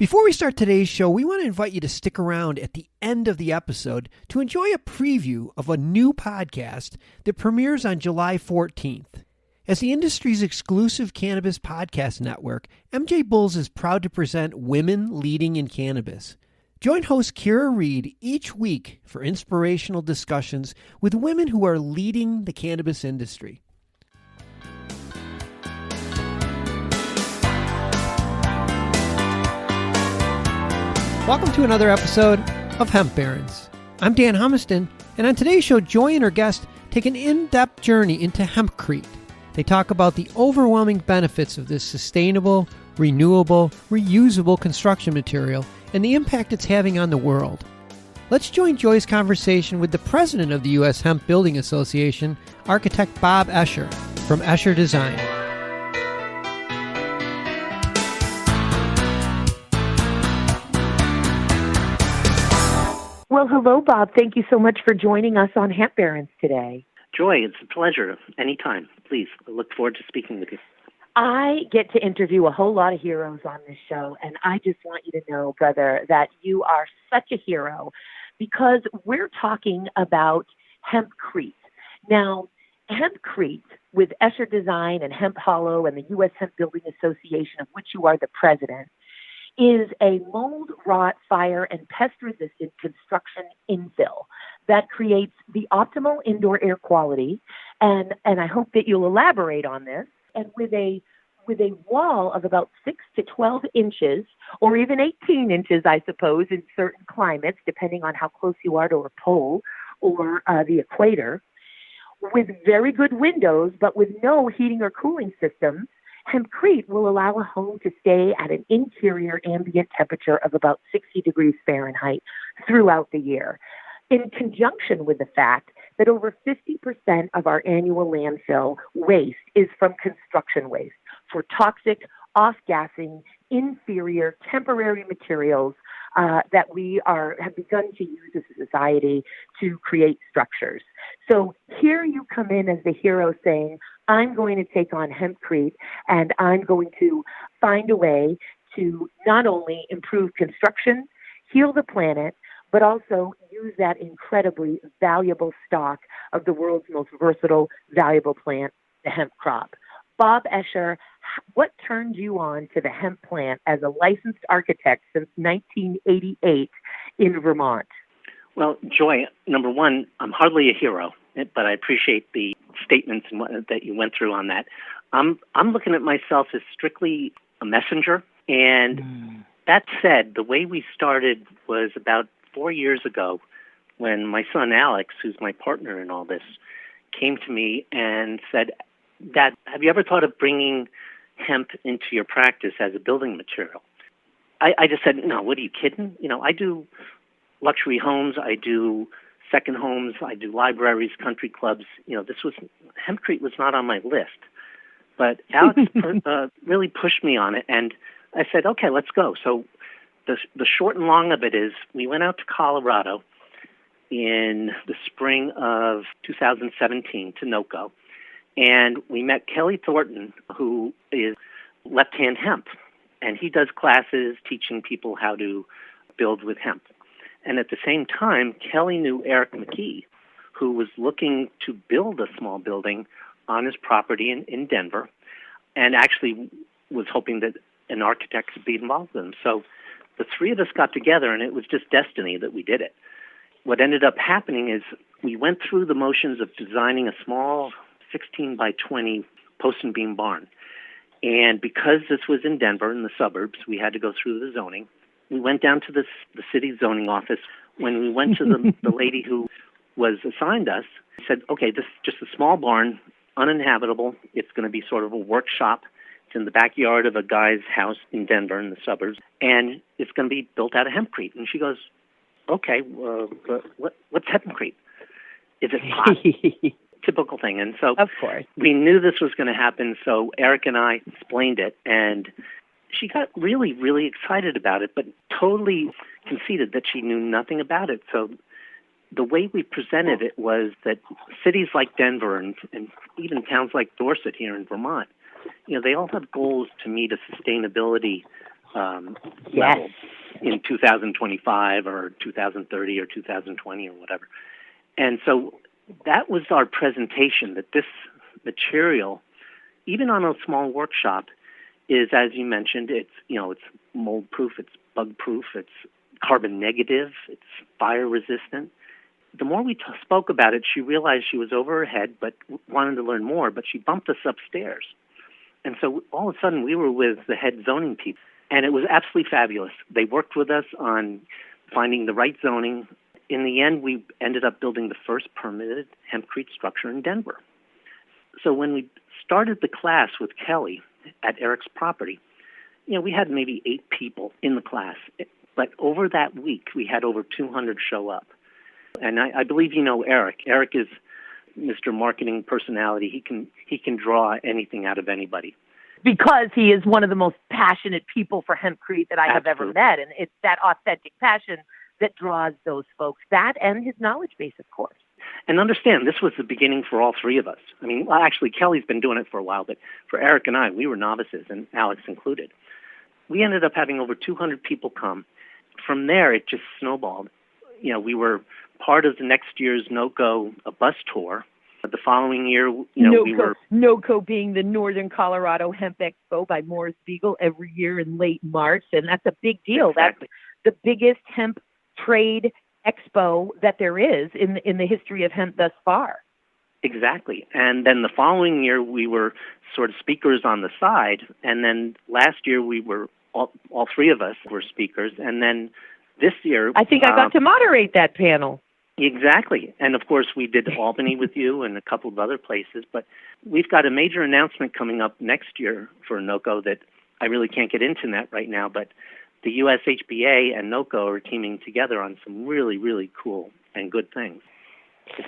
Before we start today's show, we want to invite you to stick around at the end of the episode to enjoy a preview of a new podcast that premieres on July 14th. As the industry's exclusive cannabis podcast network, MJBulls is proud to present Women Leading in Cannabis. Join host Kira Reed each week for inspirational discussions with women who are leading the cannabis industry. Welcome to another episode of Hemp Barons. I'm Dan Humiston, and on today's show, Joy and her guest take an in-depth journey into HempCrete. They talk about the overwhelming benefits of this sustainable, renewable, reusable construction material and the impact it's having on the world. Let's join Joy's conversation with the president of the US Hemp Building Association, architect Bob Escher from Escher Design. Well, hello, Bob. Thank you so much for joining us on Hemp Barons today. Joy, it's a pleasure. Anytime, please. I look forward to speaking with you. I get to interview a whole lot of heroes on this show, and I just want you to know, brother, that you are such a hero because we're talking about HempCrete. Now, HempCrete with Escher Design and Hemp Hollow and the US Hemp Building Association, of which you are the president, is a mold, rot, fire, and pest-resistant construction infill that creates the optimal indoor air quality, and I hope that you'll elaborate on this, and with a wall of about 6 to 12 inches, or even 18 inches, I suppose, in certain climates, depending on how close you are to a pole or the equator, with very good windows, but with no heating or cooling systems. HempCrete will allow a home to stay at an interior ambient temperature of about 60 degrees Fahrenheit throughout the year, in conjunction with the fact that over 50% of our annual landfill waste is from construction waste for toxic, off-gassing, inferior, temporary materials that we have begun to use as a society to create structures. So here you come in as the hero saying, I'm going to take on HempCrete and I'm going to find a way to not only improve construction, heal the planet, but also use that incredibly valuable stock of the world's most versatile, valuable plant, the hemp crop. Bob Escher, what turned you on to the hemp plant as a licensed architect since 1988 in Vermont? Well, Joy, number one, I'm hardly a hero, but I appreciate the statements that you went through on that. I'm looking at myself as strictly a messenger. And that said, the way we started was about 4 years ago when my son Alex, who's my partner in all this, came to me and said, Dad, have you ever thought of bringing hemp into your practice as a building material? I just said, no, what are you kidding? I do luxury homes, I do second homes, I do libraries, country clubs. HempCrete was not on my list. But Alex really pushed me on it, and I said, okay, let's go. So the short and long of it is we went out to Colorado in the spring of 2017 to NOCO, and we met Kelly Thornton, who is Left Hand Hemp, and he does classes teaching people how to build with hemp. And at the same time, Kelly knew Eric McKee, who was looking to build a small building on his property in Denver, and actually was hoping that an architect could be involved with him. So the three of us got together, and it was just destiny that we did it. What ended up happening is we went through the motions of designing a small 16 by 20 post and beam barn. And because this was in Denver, in the suburbs, we had to go through the zoning. We went down to the city zoning office. When we went to the lady who was assigned us, said, okay, this is just a small barn, uninhabitable. It's going to be sort of a workshop. It's in the backyard of a guy's house in Denver in the suburbs, and it's going to be built out of HempCrete. And she goes, okay, but what's HempCrete? Is it pot? Typical thing. And so of course, we knew this was going to happen, so Eric and I explained it, and she got really, really excited about it, but totally conceded that she knew nothing about it. So the way we presented it was that cities like Denver and even towns like Dorset here in Vermont, they all have goals to meet a sustainability level in 2025 or 2030 or 2020 or whatever. And so that was our presentation, that this material, even on a small workshop, is, as you mentioned, it's mold proof, it's bug proof, it's carbon negative, it's fire resistant. The more we spoke about it, she realized she was over her head, but wanted to learn more, but she bumped us upstairs. And so all of a sudden we were with the head zoning people, and it was absolutely fabulous. They worked with us on finding the right zoning. In the end, we ended up building the first permitted HempCrete structure in Denver. So when we started the class with Kelly at Eric's property, we had maybe 8 people in the class. But over that week, we had over 200 show up. And I believe you know Eric. Eric is Mr. Marketing personality. He can draw anything out of anybody. Because he is one of the most passionate people for HempCrete that I have ever met. And it's that authentic passion that draws those folks. That and his knowledge base, of course. And understand, this was the beginning for all 3 of us. I mean, actually, Kelly's been doing it for a while, but for Eric and I, we were novices, and Alex included. We ended up having over 200 people come. From there, it just snowballed. We were part of the next year's NOCO, a bus tour. The following year, we were... NOCO being the Northern Colorado Hemp Expo by Morris Beagle every year in late March, and that's a big deal. Exactly. That's the biggest hemp trade expo that there is in the history of hemp thus far. Exactly. And then the following year, we were sort of speakers on the side, and then last year we were, all 3 of us were speakers, and then this year... I think I got to moderate that panel. Exactly. And of course, we did Albany with you and a couple of other places, but we've got a major announcement coming up next year for NOCO that I really can't get into that right now, but the US HBA and NOCO are teaming together on some really, really cool and good things.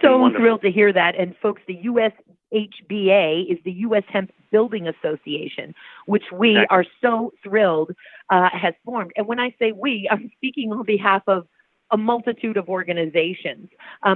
So thrilled to hear that. And folks, the US HBA is the US Hemp Building Association, which we are so thrilled has formed. And when I say we, I'm speaking on behalf of a multitude of organizations.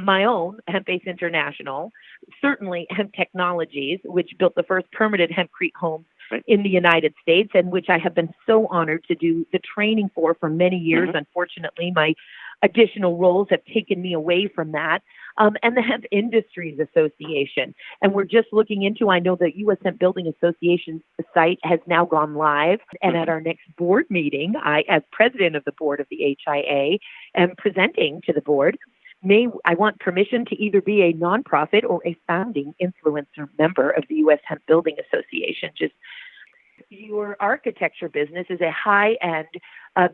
My own, hempace-international, certainly Hemp Technologies, which built the first permitted HempCrete homes in the United States, and which I have been so honored to do the training for many years. Unfortunately, my additional roles have taken me away from that. And the Hemp Industries Association. And we're just looking into, I know the US Hemp Building Association site has now gone live. And at our next board meeting, I, as president of the board of the HIA, am presenting to the board. I want permission to either be a nonprofit or a founding influencer member of the US Hemp Building Association. Just your architecture business is a high-end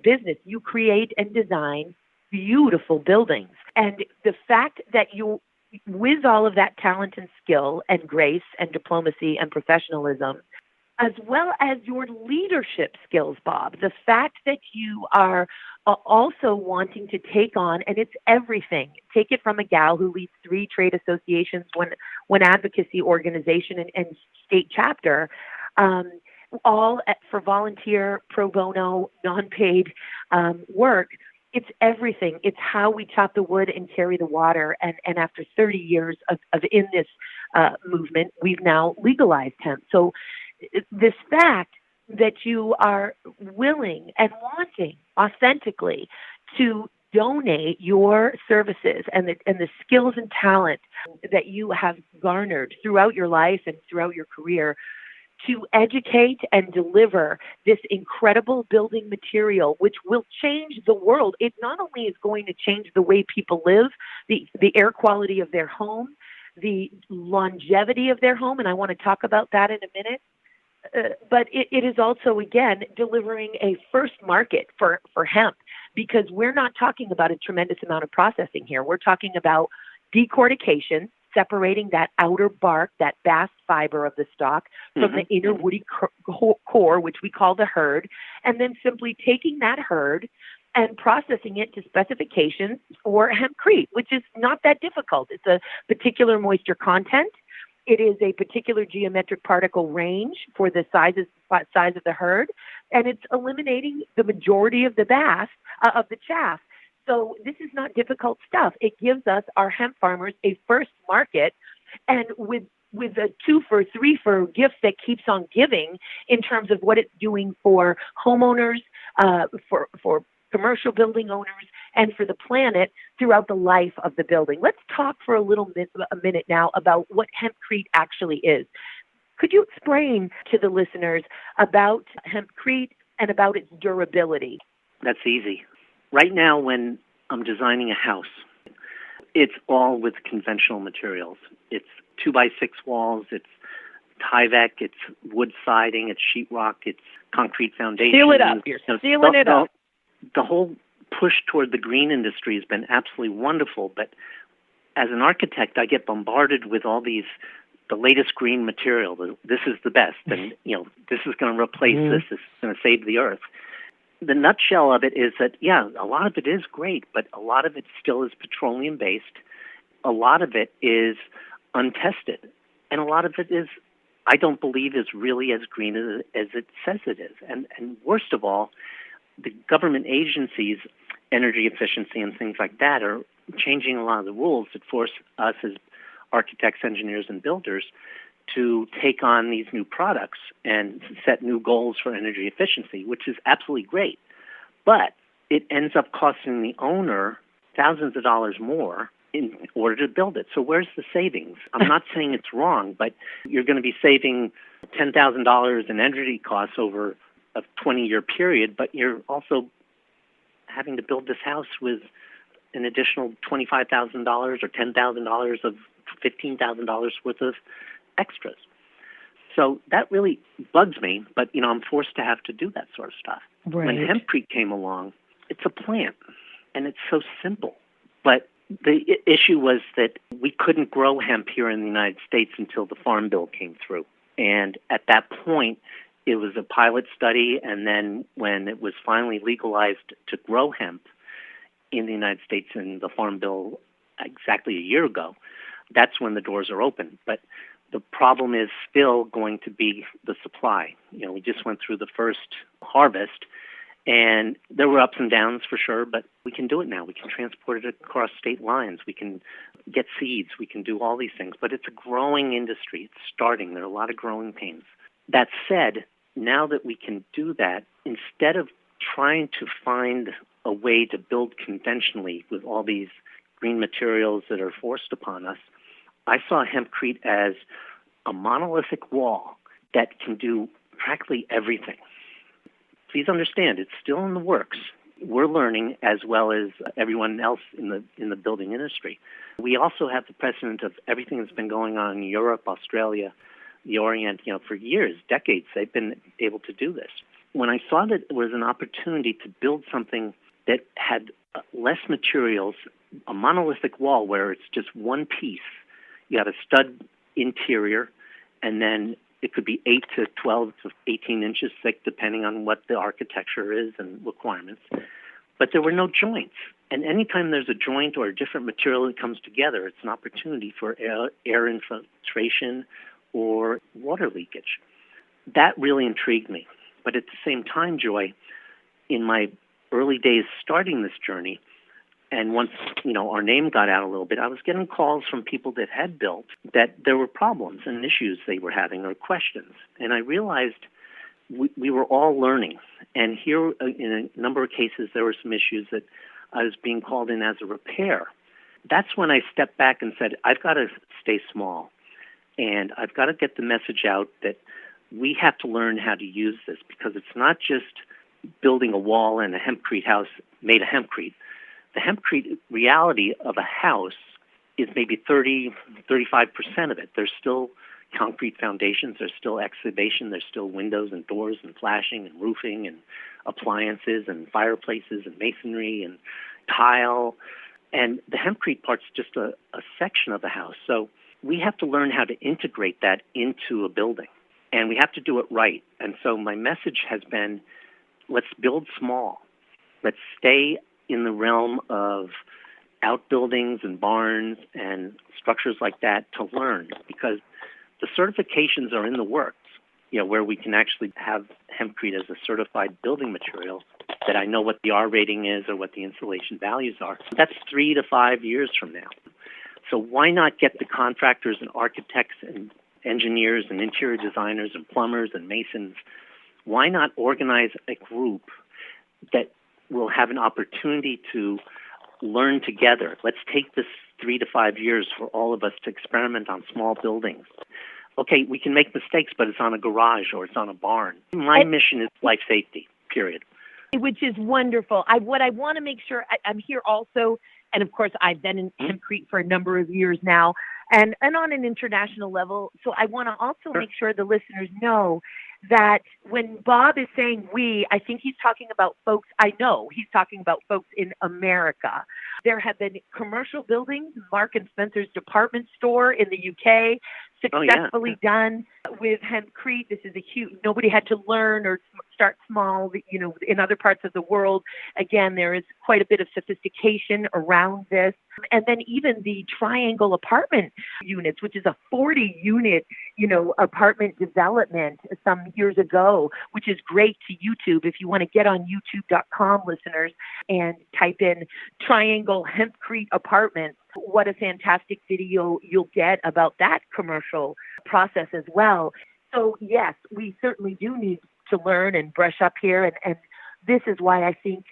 business. You create and design beautiful buildings. And the fact that you, with all of that talent and skill and grace and diplomacy and professionalism, as well as your leadership skills, Bob, the fact that you are also wanting to take on, and it's everything, take it from a gal who leads 3 trade associations, one advocacy organization and state chapter, all for volunteer, pro bono, non-paid work. It's everything. It's how we chop the wood and carry the water. And after 30 years of in this movement, we've now legalized hemp. So this fact that you are willing and wanting authentically to donate your services and the skills and talent that you have garnered throughout your life and throughout your career to educate and deliver this incredible building material, which will change the world. It not only is going to change the way people live, the air quality of their home, the longevity of their home, and I want to talk about that in a minute, but it is also, again, delivering a first market for hemp, because we're not talking about a tremendous amount of processing here. We're talking about decortication, separating that outer bark, that bast fiber of the stalk from the inner woody core, which we call the hurd, and then simply taking that hurd and processing it to specifications for HempCrete, which is not that difficult. It's a particular moisture content. It is a particular geometric particle range for the size of the hurd, and it's eliminating the majority of the bast, of the chaff. So this is not difficult stuff. It gives us, our hemp farmers, a first market, and with a 2 for 3 for gift that keeps on giving in terms of what it's doing for homeowners, for commercial building owners and for the planet throughout the life of the building. Let's talk for a minute now about what HempCrete actually is. Could you explain to the listeners about HempCrete and about its durability? That's easy. Right now, when I'm designing a house, it's all with conventional materials. It's 2x6 walls, it's Tyvek, it's wood siding, it's sheetrock, it's concrete foundation. Seal it up. You're sealing it up. The whole push toward the green industry has been absolutely wonderful, but as an architect, I get bombarded with all the latest green material. This is the best, and this is going to replace this. This is going to save the earth. The nutshell of it is that, a lot of it is great, but a lot of it still is petroleum-based. A lot of it is untested, and a lot of it is, I don't believe, is really as green as it says it is. And worst of all, the government agencies, energy efficiency and things like that, are changing a lot of the rules that force us as architects, engineers, and builders to take on these new products and set new goals for energy efficiency, which is absolutely great. But it ends up costing the owner thousands of dollars more in order to build it. So where's the savings? I'm not saying it's wrong, but you're going to be saving $10,000 in energy costs over a 20-year period, but you're also having to build this house with an additional $25,000 or $10,000 of $15,000 worth of extras. So that really bugs me, but I'm forced to have to do that sort of stuff. Right. When HempCrete came along, it's a plant, and it's so simple. But the issue was that we couldn't grow hemp here in the United States until the Farm Bill came through. And at that point, it was a pilot study, and then when it was finally legalized to grow hemp in the United States in the Farm Bill exactly a year ago, that's when the doors are open. But the problem is still going to be the supply. We just went through the first harvest, and there were ups and downs for sure, but we can do it now. We can transport it across state lines. We can get seeds. We can do all these things. But it's a growing industry. It's starting. There are a lot of growing pains. That said, now that we can do that, instead of trying to find a way to build conventionally with all these green materials that are forced upon us, I saw HempCrete as a monolithic wall that can do practically everything. Please understand, it's still in the works. We're learning as well as everyone else in the building industry. We also have the precedent of everything that's been going on in Europe, Australia, the Orient. For years, decades, they've been able to do this. When I saw that it was an opportunity to build something that had less materials, a monolithic wall where it's just one piece. You have a stud interior, and then it could be 8 to 12 to 18 inches thick, depending on what the architecture is and requirements. But there were no joints. And anytime there's a joint or a different material that comes together, it's an opportunity for air infiltration or water leakage. That really intrigued me. But at the same time, Joy, in my early days starting this journey, and once, our name got out a little bit, I was getting calls from people that had built that there were problems and issues they were having or questions. And I realized we were all learning. And here, in a number of cases, there were some issues that I was being called in as a repair. That's when I stepped back and said, I've got to stay small. And I've got to get the message out that we have to learn how to use this, because it's not just building a wall and a HempCrete house made of HempCrete. The HempCrete reality of a house is maybe 35% of it. There's still concrete foundations, there's still excavation, there's still windows and doors and flashing and roofing and appliances and fireplaces and masonry and tile. And the HempCrete part's just a section of the house. So we have to learn how to integrate that into a building, and we have to do it right. And so my message has been, let's build small. Let's stay in the realm of outbuildings and barns and structures like that to learn, because the certifications are in the works, where we can actually have HempCrete as a certified building material that I know what the R rating is or what the insulation values are. That's 3 to 5 years from now. So why not get the contractors and architects and engineers and interior designers and plumbers and masons? Why not organize a group that we'll have an opportunity to learn together. Let's take this 3 to 5 years for all of us to experiment on small buildings. Okay, we can make mistakes, but it's on a garage or it's on a barn. My mission is life safety, period. Which is wonderful. What I want to make sure, I'm here also, and of course I've been in HempCrete for a number of years now, and on an international level, so I want to also make sure the listeners know that when Bob is saying we, I think he's talking about folks, I know he's talking about folks in America. There have been commercial buildings, Mark and Spencer's department store in the UK, successfully done with HempCrete. This is a huge, nobody had to learn or start small, in other parts of the world. Again, there is quite a bit of sophistication around this. And then even the triangle apartment units, which is a 40-unit, apartment development some years ago, which is great to YouTube. If you want to get on youtube.com, listeners, and type in triangle HempCrete apartments, what a fantastic video you'll get about that commercial process as well. So yes, we certainly do need to learn and brush up here. And this is why I think,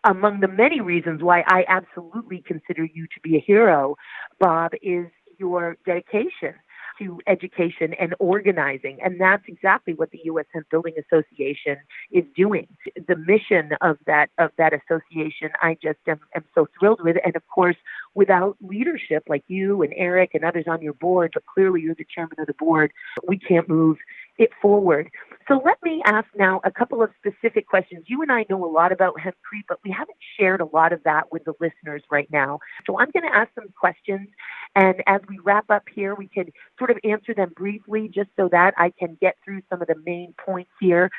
among the many reasons why I absolutely consider you to be a hero, Bob, is your dedication to education and organizing. And that's exactly what the US Hemp Building Association is doing. The mission of that association, I just am so thrilled with. And of course, without leadership like you and Eric and others on your board, but clearly you're the chairman of the board, we can't move it forward. So let me ask now a couple of specific questions. You and I know a lot about HempCrete, but we haven't shared a lot of that with the listeners right now. So I'm going to ask some questions, and as we wrap up here, we can sort of answer them briefly just so that I can get through some of the main points here.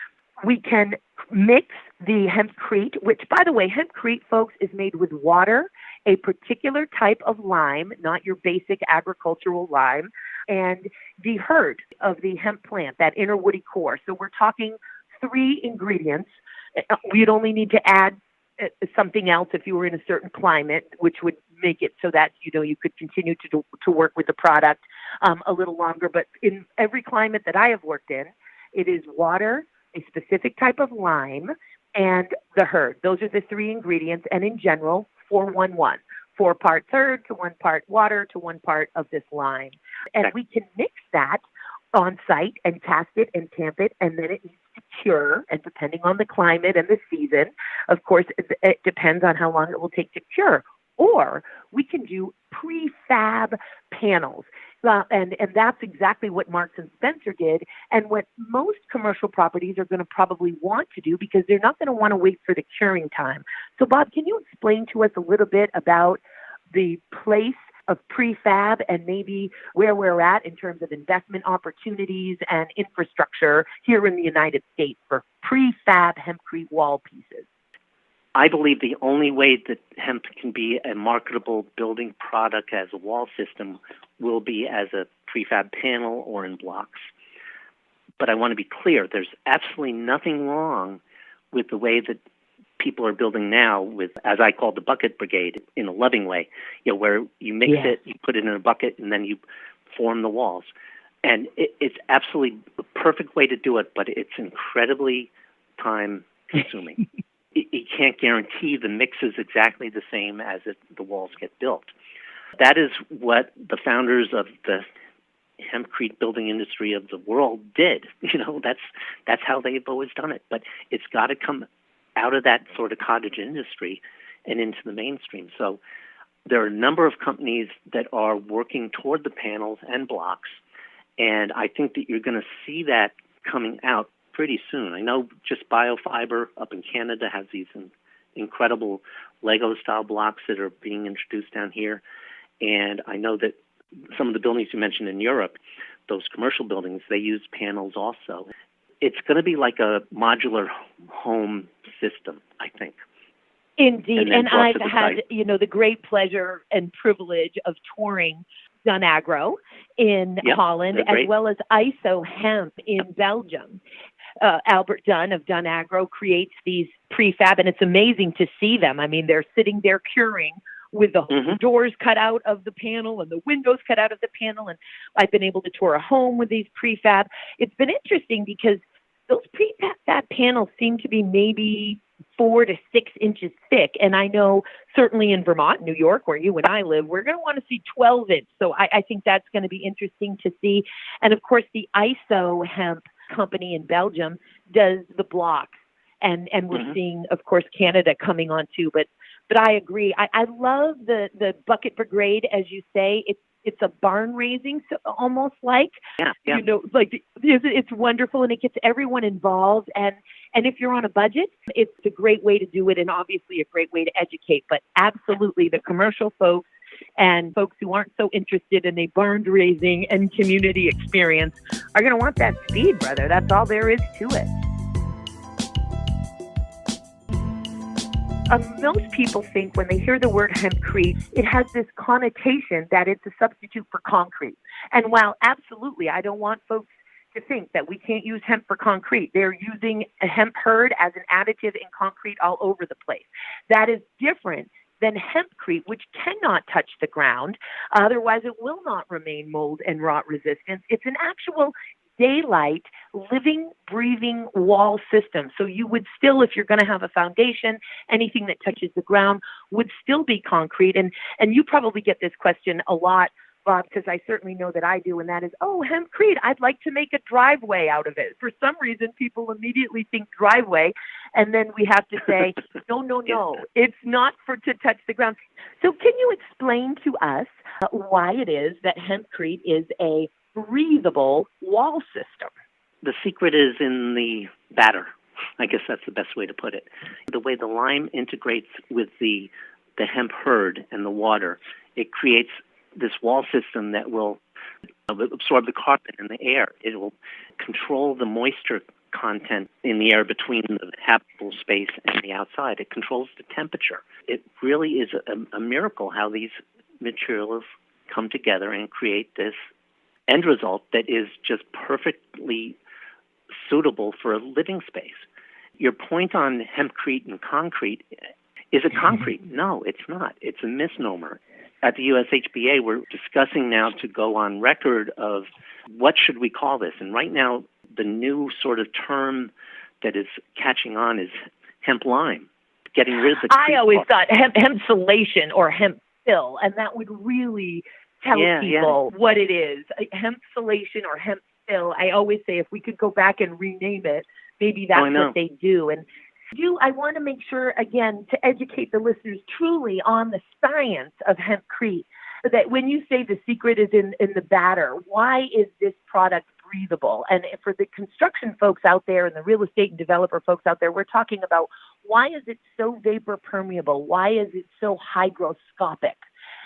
We can mix the HempCrete, which, by the way, HempCrete, folks, is made with water, a particular type of lime, not your basic agricultural lime, and the herd of the hemp plant, that inner woody core. So we're talking 3 ingredients. We'd only need to add something else if you were in a certain climate, which would make it so that, you could continue to work with the product a little longer. But in every climate that I have worked in, it is water, a specific type of lime, and the herd. Those are the 3 ingredients, and in general, 4-1-1. 4 parts herd to 1 part water to 1 part of this lime. And we can mix that on site and cast it and tamp it, and then it needs to cure. And depending on the climate and the season, of course, it depends on how long it will take to cure. Or we can do prefab panels. And that's exactly what Marks and Spencer did, and what most commercial properties are going to probably want to do, because they're not going to want to wait for the curing time. So, Bob, can you explain to us a little bit about the place of prefab and maybe where we're at in terms of investment opportunities and infrastructure here in the United States for prefab HempCrete wall pieces? I believe the only way that hemp can be a marketable building product as a wall system will be as a prefab panel or in blocks. But I want to be clear, there's absolutely nothing wrong with the way that people are building now with, as I call the bucket brigade, in a loving way, where you mix it, you put it in a bucket, and then you form the walls. And it's absolutely the perfect way to do it, but it's incredibly time-consuming. You can't guarantee the mix is exactly the same as the walls get built. That is what the founders of the HempCrete building industry of the world did. That's how they've always done it. But it's got to come out of that sort of cottage industry and into the mainstream. So there are a number of companies that are working toward the panels and blocks, and I think that you're going to see that coming out pretty soon. I know just BioFiber up in Canada has these incredible Lego-style blocks that are being introduced down here. And I know that some of the buildings you mentioned in Europe, those commercial buildings, they use panels also. It's going to be like a modular home system, I think. Indeed. And I've had, the great pleasure and privilege of touring Dun Agro in Holland, as well as ISO Hemp in Belgium. Albert Dunn of Dun Agro creates these prefab, and it's amazing to see them. I mean, they're sitting there curing with the doors cut out of the panel and the windows cut out of the panel, and I've been able to tour a home with these prefab. It's been interesting because those prefab panels seem to be maybe 4 to 6 inches thick. And I know certainly in Vermont, New York, where you and I live, we're going to want to see 12 inch. So I think that's going to be interesting to see. And of course, the ISO hemp company in Belgium does the blocks. And we're seeing, of course, Canada coming on too. But I agree. I love the bucket brigade, as you say. It's a barn raising, so almost like, you know, like it's wonderful, and it gets everyone involved. And if you're on a budget, it's a great way to do it, and obviously a great way to educate. But absolutely, the commercial folks and folks who aren't so interested in a barn raising and community experience are going to want that speed, brother. That's all there is to it. Most people think when they hear the word HempCrete, it has this connotation that it's a substitute for concrete. And while absolutely, I don't want folks to think that we can't use hemp for concrete. They're using a hemp hurd as an additive in concrete all over the place. That is different than HempCrete, which cannot touch the ground. Otherwise, it will not remain mold and rot resistant. It's an actual daylight, living, breathing wall system. So you would still, if you're going to have a foundation, anything that touches the ground would still be concrete. And you probably get this question a lot, Bob, because I certainly know that I do, and that is, oh, HempCrete, I'd like to make a driveway out of it. For some reason, people immediately think driveway, and then we have to say, no, it's not to touch the ground. So can you explain to us why it is that HempCrete is a breathable wall system? The secret is in the batter. I guess that's the best way to put it. The way the lime integrates with the hemp hurd and the water, it creates this wall system that will absorb the carbon in the air. It will control the moisture content in the air between the habitable space and the outside. It controls the temperature. It really is a miracle how these materials come together and create this end result that is just perfectly suitable for a living space. Your point on HempCrete and concrete, is it concrete? No, it's not. It's a misnomer. At the US HBA, we're discussing now to go on record of what should we call this. And right now, the new sort of term that is catching on is hemp lime, getting rid of the I always thought hempsolation or hemp fill, and that would really tell people what it is. Hempsolation or hemp fill. I always say if we could go back and rename it, maybe that's what they do. And I want to make sure, again, to educate the listeners truly on the science of HempCrete, that when you say the secret is in the batter, why is this product breathable? And for the construction folks out there and the real estate and developer folks out there, we're talking about why is it so vapor permeable? Why is it so hygroscopic?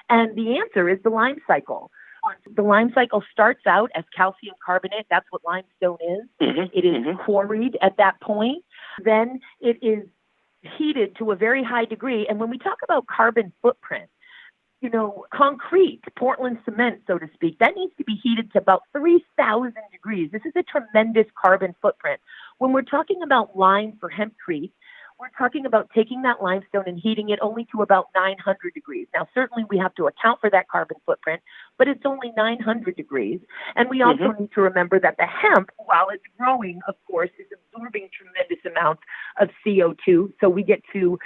And the answer is the lime cycle. The lime cycle starts out as calcium carbonate. That's what limestone is. It is quarried at that point. Then it is heated to a very high degree. And when we talk about carbon footprint, you know, concrete, Portland cement, so to speak, that needs to be heated to about 3,000 degrees. This is a tremendous carbon footprint. When we're talking about lime for HempCrete, we're talking about taking that limestone and heating it only to about 900 degrees. Now, certainly we have to account for that carbon footprint, but it's only 900 degrees. And we also need to remember that the hemp, while it's growing, of course, is absorbing tremendous amounts of CO2. So we get to,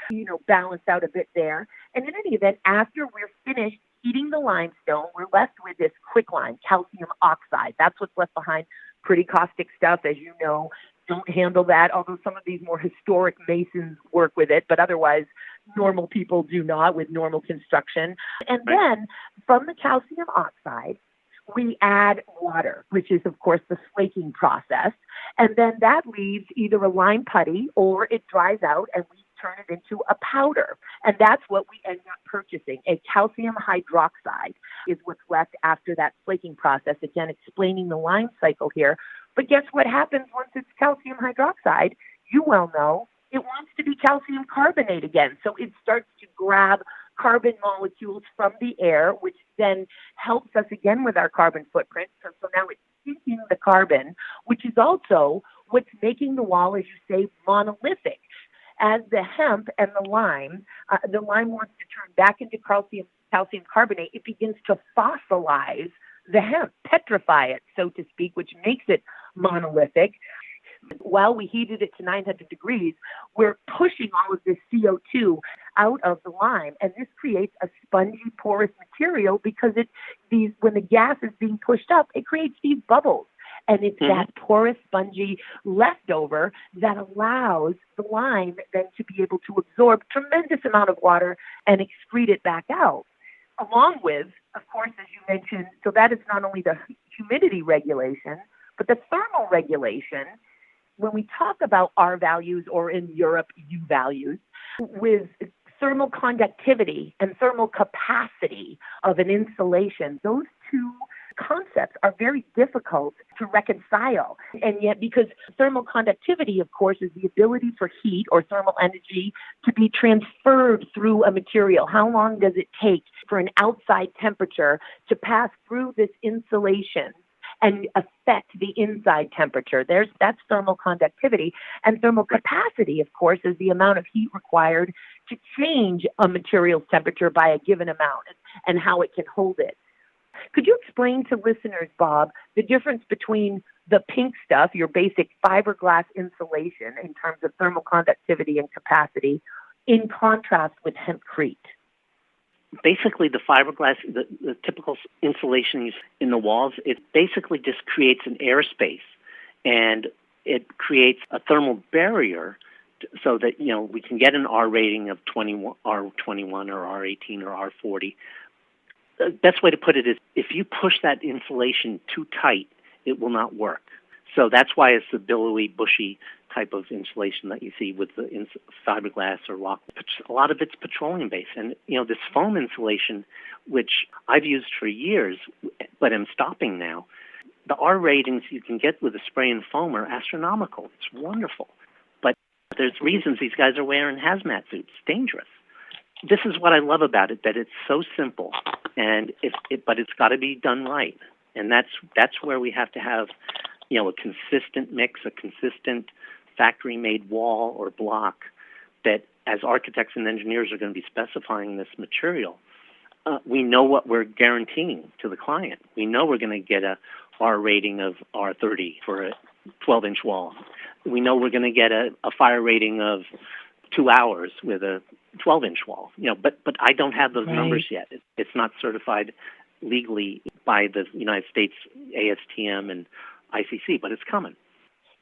balance out a bit there. And in any event, after we're finished heating the limestone, we're left with this quicklime, calcium oxide. That's what's left behind. Pretty caustic stuff, as you know. Don't handle that, although some of these more historic masons work with it, but otherwise normal people do not with normal construction. And then from the calcium oxide, we add water, which is, of course, the flaking process. And then that leaves either a lime putty or it dries out and we turn it into a powder. And that's what we end up purchasing. A calcium hydroxide is what's left after that flaking process. Again, explaining the lime cycle here. But guess what happens once it's calcium hydroxide? You well know it wants to be calcium carbonate again. So it starts to grab carbon molecules from the air, which then helps us again with our carbon footprint. So now it's sinking the carbon, which is also what's making the wall, as you say, monolithic. As the hemp and the lime wants to turn back into calcium carbonate, it begins to fossilize the hemp, petrify it, so to speak, which makes it monolithic. While we heated it to 900 degrees, we're pushing all of this CO2 out of the lime, and this creates a spongy, porous material because when the gas is being pushed up, it creates these bubbles. And it's that porous, spongy leftover that allows the lime then to be able to absorb tremendous amount of water and excrete it back out. Along with, of course, as you mentioned, so that is not only the humidity regulation, but the thermal regulation. When we talk about R values, or in Europe, U values, with thermal conductivity and thermal capacity of an insulation, those two concepts are very difficult to reconcile. And yet, because thermal conductivity, of course, is the ability for heat or thermal energy to be transferred through a material. How long does it take for an outside temperature to pass through this insulation and affect the inside temperature? That's thermal conductivity. And thermal capacity, of course, is the amount of heat required to change a material's temperature by a given amount and how it can hold it. Could you explain to listeners, Bob, the difference between the pink stuff, your basic fiberglass insulation in terms of thermal conductivity and capacity, in contrast with HempCrete? Basically, the fiberglass, the typical insulation in the walls, it basically just creates an airspace, and it creates a thermal barrier so that, we can get an R rating of R21 or R18 or R40. The best way to put it is, if you push that insulation too tight, it will not work. So that's why it's the billowy, bushy type of insulation that you see with the fiberglass or rock. A lot of it's petroleum-based. And, this foam insulation, which I've used for years, but I'm stopping now, the R ratings you can get with the spray and foam are astronomical. It's wonderful. But there's reasons these guys are wearing hazmat suits. It's dangerous. This is what I love about it, that it's so simple, but it's got to be done right. And that's where we have to have, a consistent mix, a consistent factory-made wall or block that, as architects and engineers are going to be specifying this material, we know what we're guaranteeing to the client. We know we're going to get a R rating of R30 for a 12-inch wall. We know we're going to get a fire rating of 2 hours with a 12-inch wall. But I don't have those numbers yet. It's not certified legally by the United States ASTM and ICC, but it's coming.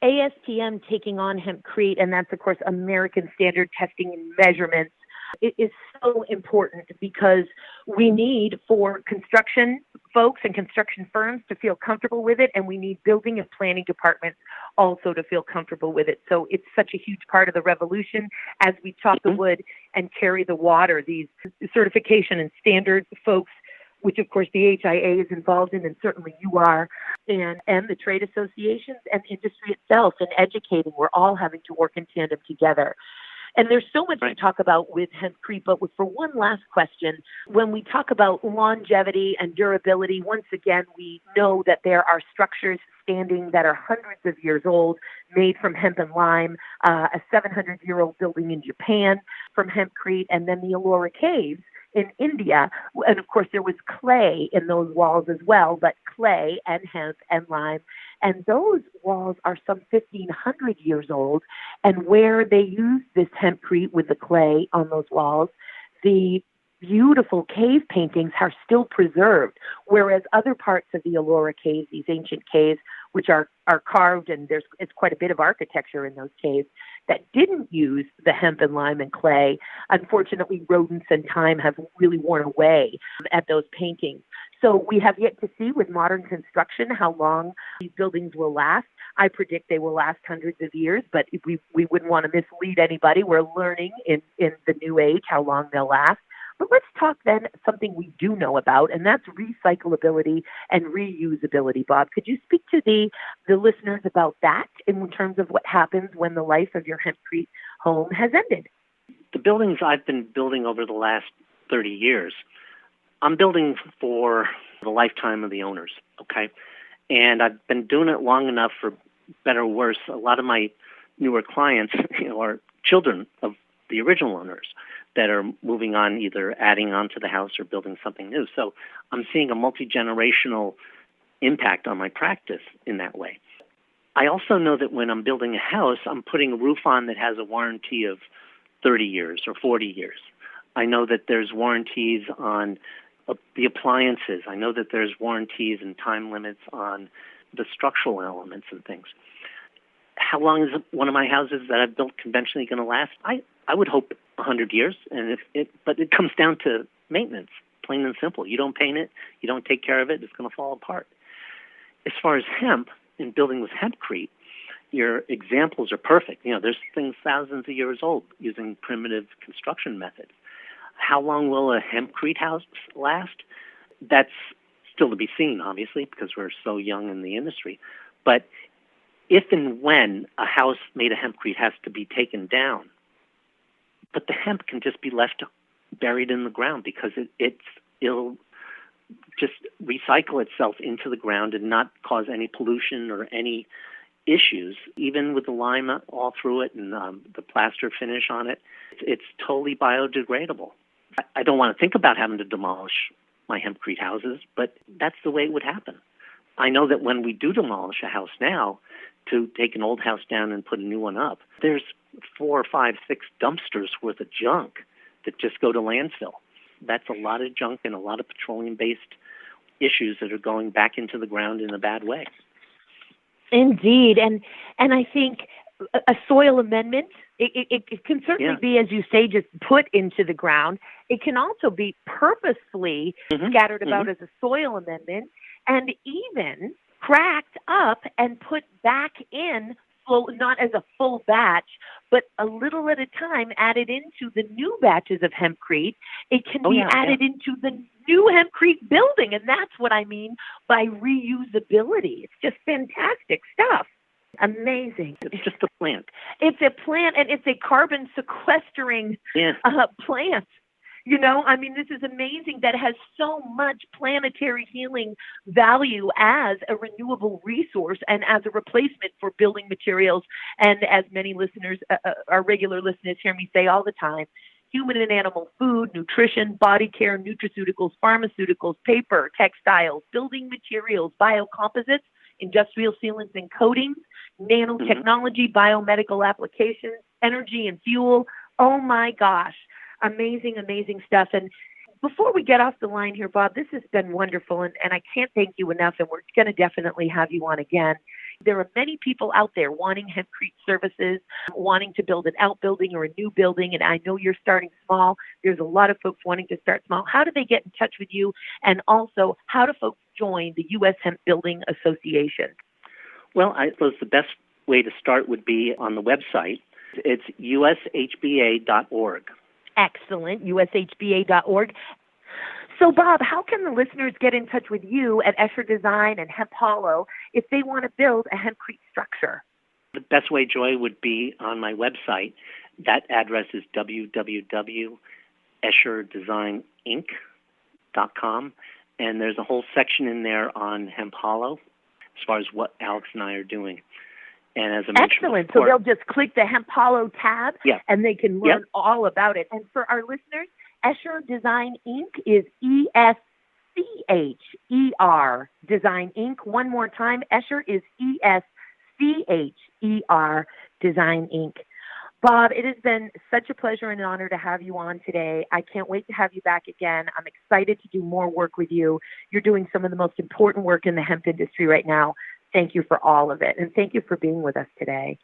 ASTM taking on HempCrete, and that's, of course, American Standard Testing and Measurements. It is so important because we need, for construction folks and construction firms, to feel comfortable with it, and we need building and planning departments also to feel comfortable with it. So it's such a huge part of the revolution as we chop the wood and carry the water. These certification and standard folks, which of course the HIA is involved in, and certainly you are, and the trade associations and industry itself, and educating, we're all having to work in tandem together. And there's so much to talk about with HempCrete, but for one last question, when we talk about longevity and durability, once again, we know that there are structures standing that are hundreds of years old, made from hemp and lime, a 700-year-old building in Japan from HempCrete, and then the Ellora Caves in India. And of course, there was clay in those walls as well, but clay and hemp and lime. And those walls are some 1,500 years old. And where they used this HempCrete with the clay on those walls, the beautiful cave paintings are still preserved, whereas other parts of the Ellora Caves, these ancient caves, which are carved, and it's quite a bit of architecture in those caves, that didn't use the hemp and lime and clay. Unfortunately, rodents and time have really worn away at those paintings. So we have yet to see with modern construction how long these buildings will last. I predict they will last hundreds of years, but we wouldn't want to mislead anybody. We're learning in the new age how long they'll last. But let's talk then something we do know about, and that's recyclability and reusability. Bob, could you speak to the listeners about that in terms of what happens when the life of your HempCrete home has ended? The buildings I've been building over the last 30 years, I'm building for the lifetime of the owners, okay? And I've been doing it long enough, for better or worse. A lot of my newer clients are children of the original owners that are moving on, either adding on to the house or building something new. So I'm seeing a multi-generational impact on my practice in that way. I also know that when I'm building a house, I'm putting a roof on that has a warranty of 30 years or 40 years. I know that there's warranties on the appliances. I know that there's warranties and time limits on the structural elements and things. How long is one of my houses that I've built conventionally going to last? I would hope 100 years, but it comes down to maintenance, plain and simple. You don't paint it, you don't take care of it, it's going to fall apart. As far as hemp and building with HempCrete, your examples are perfect. There's things thousands of years old using primitive construction methods. How long will a HempCrete house last? That's still to be seen, obviously, because we're so young in the industry. But if and when a house made of HempCrete has to be taken down, but the hemp can just be left buried in the ground because it'll just recycle itself into the ground and not cause any pollution or any issues, even with the lime all through it and the plaster finish on it. It's totally biodegradable. I don't want to think about having to demolish my HempCrete houses, but that's the way it would happen. I know that when we do demolish a house now, to take an old house down and put a new one up, there's 4, 5, 6 dumpsters worth of junk that just go to landfill. That's a lot of junk and a lot of petroleum-based issues that are going back into the ground in a bad way. Indeed. And I think a soil amendment, it can certainly be, as you say, just put into the ground. It can also be purposefully scattered about as a soil amendment and even cracked up and put back in, not as a full batch, but a little at a time added into the new batches of HempCrete. It can be added into the new HempCrete building, and that's what I mean by reusability. It's just fantastic stuff. Amazing. It's just a plant. It's a plant, and it's a carbon sequestering plant. This is amazing that it has so much planetary healing value as a renewable resource and as a replacement for building materials. And as many listeners, our regular listeners hear me say all the time, human and animal food, nutrition, body care, nutraceuticals, pharmaceuticals, paper, textiles, building materials, biocomposites, industrial sealants and coatings, nanotechnology, biomedical applications, energy and fuel. Oh my gosh. Amazing, amazing stuff. And before we get off the line here, Bob, this has been wonderful, and I can't thank you enough, and we're going to definitely have you on again. There are many people out there wanting HempCrete services, wanting to build an outbuilding or a new building, and I know you're starting small. There's a lot of folks wanting to start small. How do they get in touch with you? And also, how do folks join the US Hemp Building Association? Well, I suppose the best way to start would be on the website. It's ushba.org. Excellent, ushba.org. So, Bob, how can the listeners get in touch with you at Escher Design and Hemp Hollow if they want to build a HempCrete structure? The best way, Joy, would be on my website. That address is www.escherdesigninc.com, and there's a whole section in there on Hemp Hollow as far as what Alex and I are doing. And as I mentioned Excellent. before, So they'll just click the Hemp Hollow tab, and they can learn all about it. And for our listeners, Escher Design Inc. is ESCHER Design Inc. One more time, Escher is ESCHER Design Inc. Bob, it has been such a pleasure and an honor to have you on today. I can't wait to have you back again. I'm excited to do more work with you. You're doing some of the most important work in the hemp industry right now. Thank you for all of it, and thank you for being with us today.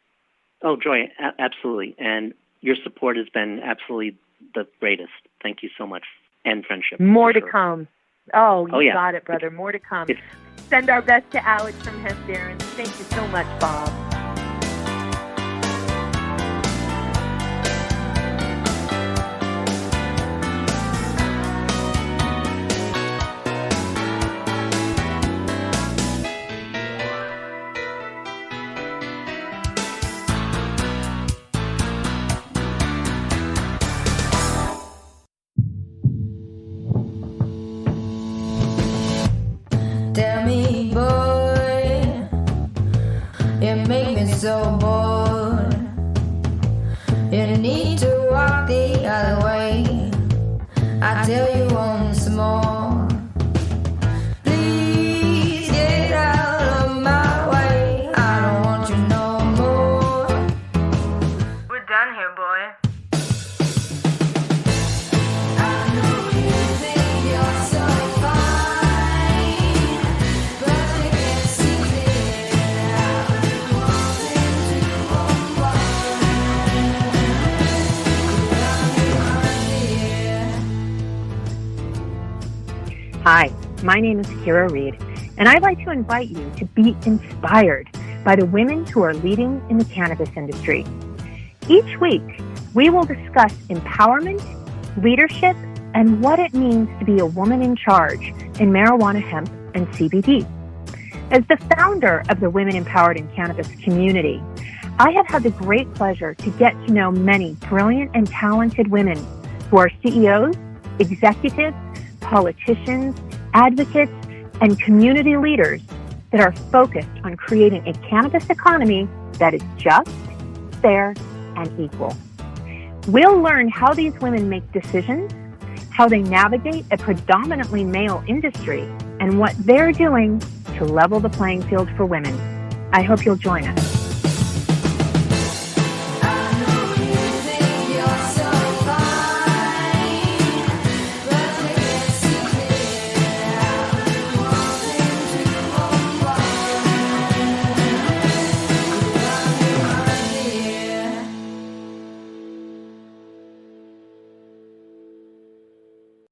Oh, Joy, absolutely. And your support has been absolutely the greatest. Thank you so much. And friendship. More to come. Oh, you got it, brother. It's, More to come. Send our best to Alex from Hemp Barons. Thank you so much, Bob. Tell me, boy, you make me so bored. You need to walk the other way. I tell you once more. Please get out of my way. I don't want Hi, my name is Kira Reed, and I'd like to invite you to be inspired by the women who are leading in the cannabis industry. Each week, we will discuss empowerment, leadership, and what it means to be a woman in charge in marijuana, hemp, and CBD. As the founder of the Women Empowered in Cannabis community, I have had the great pleasure to get to know many brilliant and talented women who are CEOs, executives, politicians, advocates, and community leaders that are focused on creating a cannabis economy that is just, fair, and equal. We'll learn how these women make decisions, how they navigate a predominantly male industry, and what they're doing to level the playing field for women. I hope you'll join us.